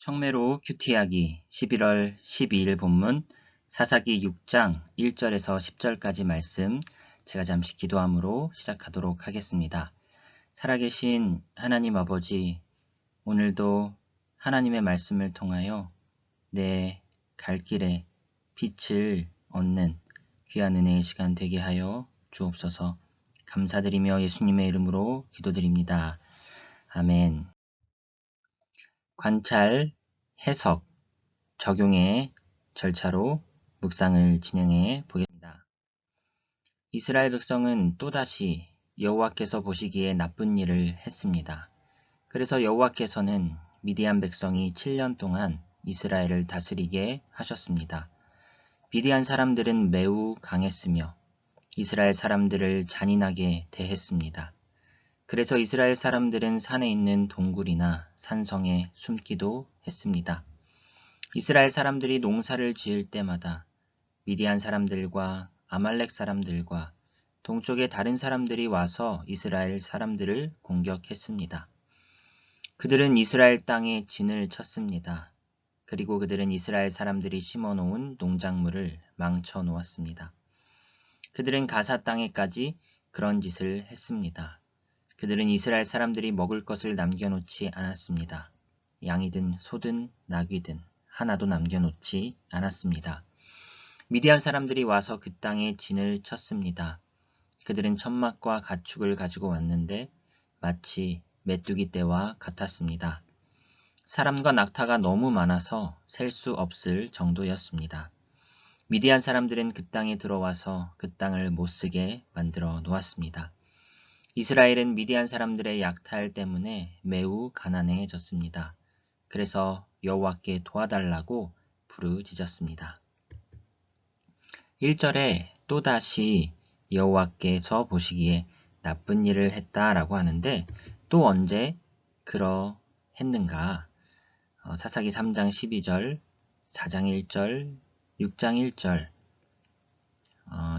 청매로 큐티하기 11월 12일 본문 사사기 6장 1절에서 10절까지 말씀 제가 잠시 기도함으로 시작하도록 하겠습니다. 살아계신 하나님 아버지, 오늘도 하나님의 말씀을 통하여 내 갈 길에 빛을 얻는 귀한 은혜의 시간 되게 하여 주옵소서. 감사드리며 예수님의 이름으로 기도드립니다. 아멘. 관찰, 해석, 적용의 절차로 묵상을 진행해 보겠습니다. 이스라엘 백성은 또다시 여호와께서 보시기에 나쁜 일을 했습니다. 그래서 여호와께서는 미디안 백성이 7년 동안 이스라엘을 다스리게 하셨습니다. 미디안 사람들은 매우 강했으며 이스라엘 사람들을 잔인하게 대했습니다. 그래서 이스라엘 사람들은 산에 있는 동굴이나 산성에 숨기도 했습니다. 이스라엘 사람들이 농사를 지을 때마다 미디안 사람들과 아말렉 사람들과 동쪽의 다른 사람들이 와서 이스라엘 사람들을 공격했습니다. 그들은 이스라엘 땅에 진을 쳤습니다. 그리고 그들은 이스라엘 사람들이 심어놓은 농작물을 망쳐 놓았습니다. 그들은 가사 땅에까지 그런 짓을 했습니다. 그들은 이스라엘 사람들이 먹을 것을 남겨놓지 않았습니다. 양이든 소든 나귀든 하나도 남겨놓지 않았습니다. 미디안 사람들이 와서 그 땅에 진을 쳤습니다. 그들은 천막과 가축을 가지고 왔는데 마치 메뚜기 떼와 같았습니다. 사람과 낙타가 너무 많아서 셀 수 없을 정도였습니다. 미디안 사람들은 그 땅에 들어와서 그 땅을 못쓰게 만들어 놓았습니다. 이스라엘은 미디안 사람들의 약탈 때문에 매우 가난해졌습니다. 그래서 여호와께 도와달라고 부르짖었습니다. 1절에 또다시 여호와께서 보시기에 나쁜 일을 했다라고 하는데 또 언제 그러했는가? 사사기 3장 12절, 4장 1절, 6장 1절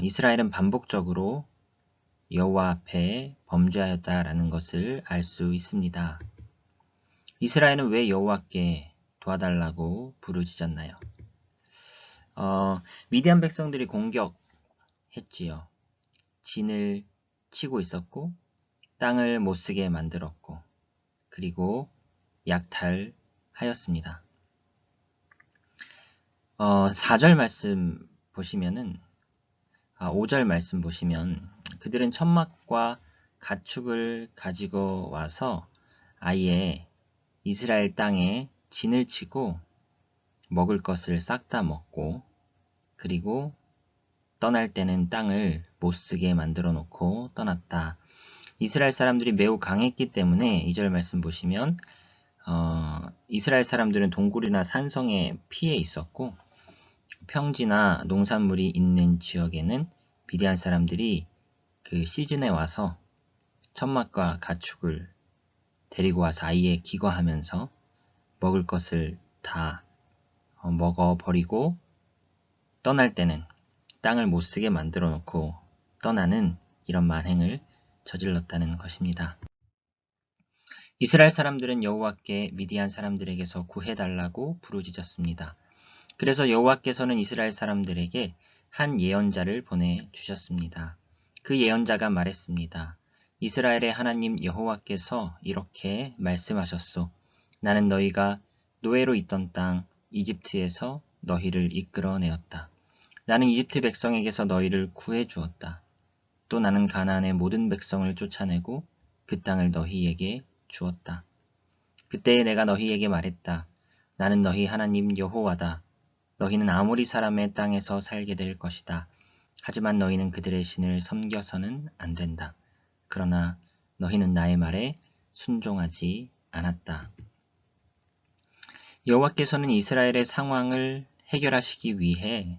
이스라엘은 반복적으로 여호와 앞에 범죄하였다라는 것을 알 수 있습니다. 이스라엘은 왜 여호와께 도와달라고 부르짖었나요? 미디안 백성들이 공격했지요. 진을 치고 있었고 땅을 못쓰게 만들었고 그리고 약탈하였습니다. 4절 말씀 보시면은 5절 말씀 보시면 그들은 천막과 가축을 가지고 와서 아예 이스라엘 땅에 진을 치고 먹을 것을 싹 다 먹고 그리고 떠날 때는 땅을 못쓰게 만들어 놓고 떠났다. 이스라엘 사람들이 매우 강했기 때문에 2절 말씀 보시면 이스라엘 사람들은 동굴이나 산성에 피해 있었고 평지나 농산물이 있는 지역에는 미디안 사람들이 그 시즌에 와서 천막과 가축을 데리고 와서 아예 기거하면서 먹을 것을 다 먹어버리고 떠날 때는 땅을 못쓰게 만들어 놓고 떠나는 이런 만행을 저질렀다는 것입니다. 이스라엘 사람들은 여호와께 미디안 사람들에게서 구해달라고 부르짖었습니다. 그래서 여호와께서는 이스라엘 사람들에게 한 예언자를 보내주셨습니다. 그 예언자가 말했습니다. 이스라엘의 하나님 여호와께서 이렇게 말씀하셨소. 나는 너희가 노예로 있던 땅 이집트에서 너희를 이끌어내었다. 나는 이집트 백성에게서 너희를 구해주었다. 또 나는 가나안의 모든 백성을 쫓아내고 그 땅을 너희에게 주었다. 그때에 내가 너희에게 말했다. 나는 너희 하나님 여호와다. 너희는 아모리 사람의 땅에서 살게 될 것이다. 하지만 너희는 그들의 신을 섬겨서는 안 된다. 그러나 너희는 나의 말에 순종하지 않았다. 여호와께서는 이스라엘의 상황을 해결하시기 위해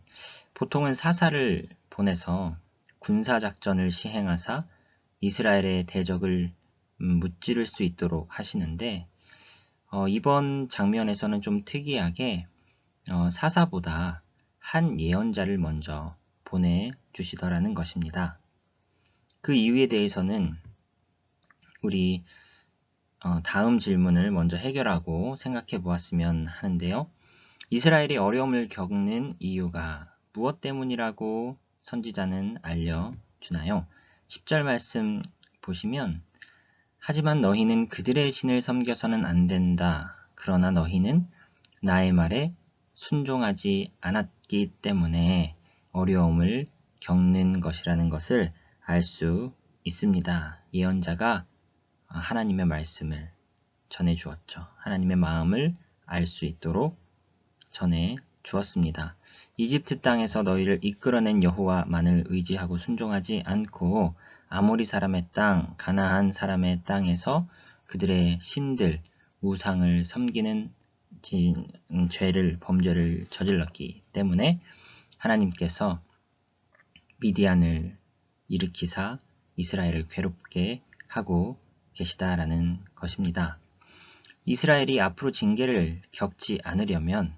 보통은 사사를 보내서 군사작전을 시행하사 이스라엘의 대적을 무찌를 수 있도록 하시는데 이번 장면에서는 좀 특이하게 사사보다 한 예언자를 먼저 보내주시더라는 것입니다. 그 이유에 대해서는 우리 다음 질문을 먼저 해결하고 생각해 보았으면 하는데요. 이스라엘이 어려움을 겪는 이유가 무엇 때문이라고 선지자는 알려주나요? 10절 말씀 보시면 하지만 너희는 그들의 신을 섬겨서는 안 된다. 그러나 너희는 나의 말에 순종하지 않았기 때문에 어려움을 겪는 것이라는 것을 알 수 있습니다. 예언자가 하나님의 말씀을 전해 주었죠. 하나님의 마음을 알 수 있도록 전해 주었습니다. 이집트 땅에서 너희를 이끌어낸 여호와만을 의지하고 순종하지 않고 아모리 사람의 땅, 가나안 사람의 땅에서 그들의 신들, 우상을 섬기는 범죄를 저질렀기 때문에 하나님께서 미디안을 일으키사 이스라엘을 괴롭게 하고 계시다라는 것입니다. 이스라엘이 앞으로 징계를 겪지 않으려면,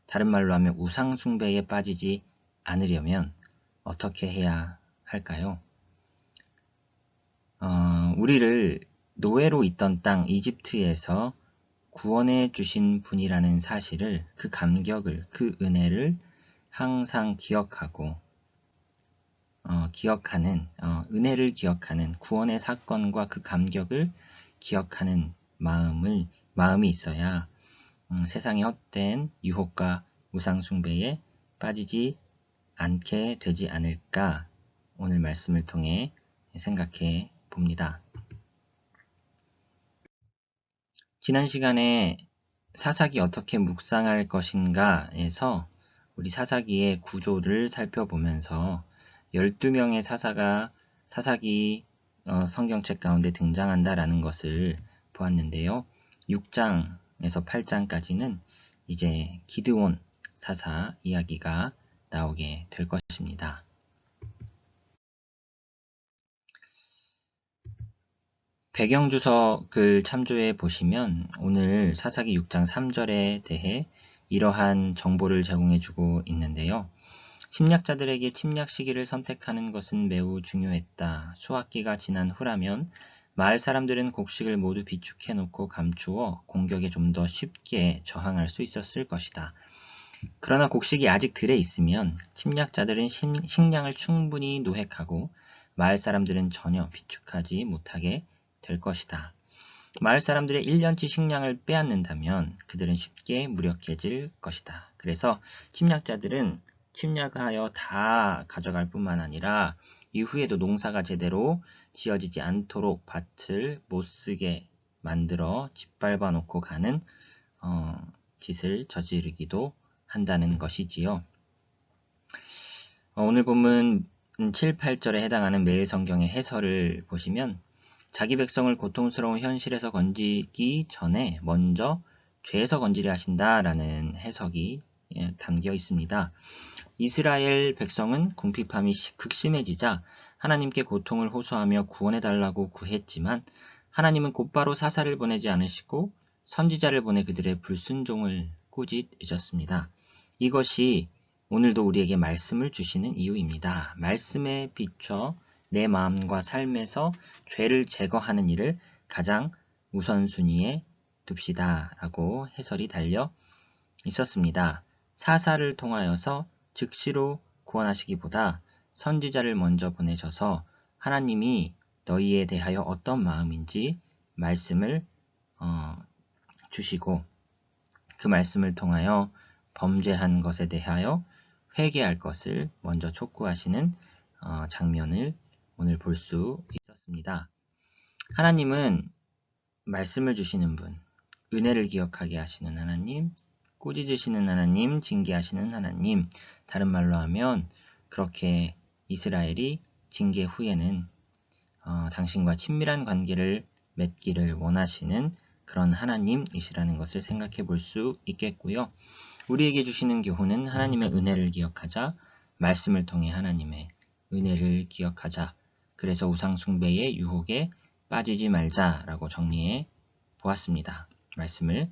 다른 말로 하면 우상 숭배에 빠지지 않으려면 어떻게 해야 할까요? 우리를 노예로 있던 땅 이집트에서 구원해 주신 분이라는 사실을, 그 감격을, 그 은혜를 항상 기억하고 은혜를 기억하는, 구원의 사건과 그 감격을 기억하는 마음이 있어야 세상의 헛된 유혹과 우상 숭배에 빠지지 않게 되지 않을까, 오늘 말씀을 통해 생각해 봅니다. 지난 시간에 사사기 어떻게 묵상할 것인가에서 우리 사사기의 구조를 살펴보면서 12명의 사사가 사사기 성경책 가운데 등장한다라는 것을 보았는데요. 6장에서 8장까지는 이제 기드온 사사 이야기가 나오게 될 것입니다. 배경주석을 참조해 보시면 오늘 사사기 6장 3절에 대해 이러한 정보를 제공해 주고 있는데요. 침략자들에게 침략 시기를 선택하는 것은 매우 중요했다. 수확기가 지난 후라면 마을 사람들은 곡식을 모두 비축해 놓고 감추어 공격에 좀 더 쉽게 저항할 수 있었을 것이다. 그러나 곡식이 아직 들에 있으면 침략자들은 식량을 충분히 노획하고 마을 사람들은 전혀 비축하지 못하게 될 것이다. 마을 사람들의 1년치 식량을 빼앗는다면 그들은 쉽게 무력해질 것이다. 그래서 침략자들은 침략하여 다 가져갈 뿐만 아니라 이후에도 농사가 제대로 지어지지 않도록 밭을 못쓰게 만들어 짓밟아 놓고 가는 짓을 저지르기도 한다는 것이지요. 오늘 본문 7, 8절에 해당하는 매일 성경의 해설을 보시면 자기 백성을 고통스러운 현실에서 건지기 전에 먼저 죄에서 건지려 하신다라는 해석이 담겨 있습니다. 이스라엘 백성은 궁핍함이 극심해지자 하나님께 고통을 호소하며 구원해달라고 구했지만 하나님은 곧바로 사사를 보내지 않으시고 선지자를 보내 그들의 불순종을 꾸짖으셨습니다. 이것이 오늘도 우리에게 말씀을 주시는 이유입니다. 말씀에 비춰 내 마음과 삶에서 죄를 제거하는 일을 가장 우선순위에 둡시다 라고 해설이 달려 있었습니다. 사사를 통하여서 즉시로 구원하시기보다 선지자를 먼저 보내셔서 하나님이 너희에 대하여 어떤 마음인지 말씀을 주시고 그 말씀을 통하여 범죄한 것에 대하여 회개할 것을 먼저 촉구하시는 장면을 오늘 볼 수 있었습니다. 하나님은 말씀을 주시는 분, 은혜를 기억하게 하시는 하나님, 꾸짖으시는 하나님, 징계하시는 하나님, 다른 말로 하면 그렇게 이스라엘이 징계 후에는 당신과 친밀한 관계를 맺기를 원하시는 그런 하나님이시라는 것을 생각해 볼 수 있겠고요. 우리에게 주시는 교훈은 하나님의 은혜를 기억하자, 말씀을 통해 하나님의 은혜를 기억하자, 그래서 우상숭배의 유혹에 빠지지 말자라고 정리해 보았습니다. 말씀을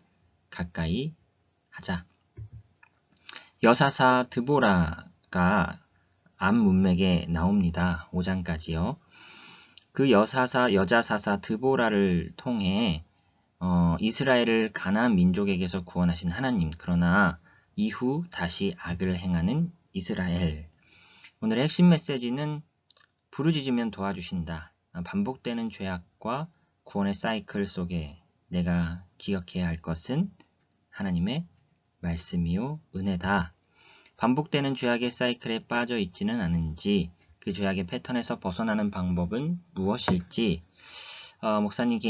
가까이 하자. 여사사 드보라가 암 문맥에 나옵니다. 5장까지요. 그 여자 사사 드보라를 통해 이스라엘을 가나안 민족에게서 구원하신 하나님, 그러나 이후 다시 악을 행하는 이스라엘. 오늘의 핵심 메시지는 부르짖으면 도와주신다. 반복되는 죄악과 구원의 사이클 속에 내가 기억해야 할 것은 하나님의 말씀이요 은혜다. 반복되는 죄악의 사이클에 빠져 있지는 않은지, 그 죄악의 패턴에서 벗어나는 방법은 무엇일지, 목사님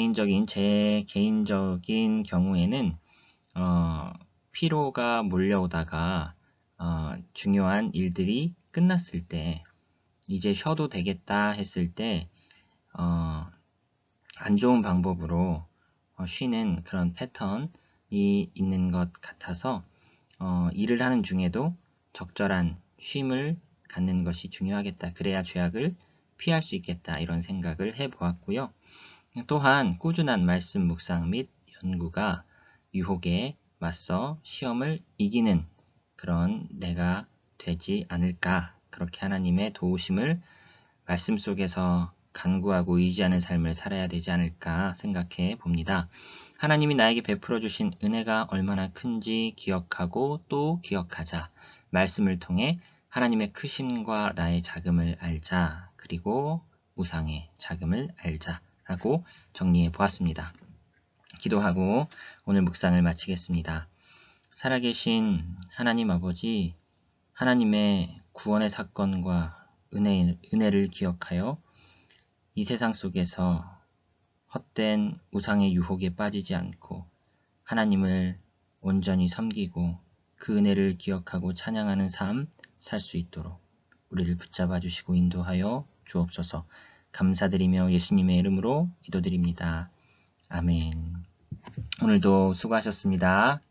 제 개인적인 경우에는 피로가 몰려오다가 중요한 일들이 끝났을 때, 이제 쉬어도 되겠다 했을 때 안 좋은 방법으로 쉬는 그런 패턴이 있는 것 같아서 일을 하는 중에도 적절한 쉼을 갖는 것이 중요하겠다. 그래야 죄악을 피할 수 있겠다. 이런 생각을 해보았고요. 또한 꾸준한 말씀 묵상 및 연구가 유혹에 맞서 시험을 이기는 그런 내가 되지 않을까. 그렇게 하나님의 도우심을 말씀 속에서 간구하고 의지하는 삶을 살아야 되지 않을까 생각해 봅니다. 하나님이 나에게 베풀어 주신 은혜가 얼마나 큰지 기억하고 또 기억하자. 말씀을 통해 하나님의 크심과 나의 작음을 알자. 그리고 우상의 작음을 알자. 라고 정리해 보았습니다. 기도하고 오늘 묵상을 마치겠습니다. 살아계신 하나님 아버지, 하나님의 구원의 사건과 은혜를 기억하여 이 세상 속에서 헛된 우상의 유혹에 빠지지 않고 하나님을 온전히 섬기고 그 은혜를 기억하고 찬양하는 삶 살 수 있도록 우리를 붙잡아 주시고 인도하여 주옵소서. 감사드리며 예수님의 이름으로 기도드립니다. 아멘. 오늘도 수고하셨습니다.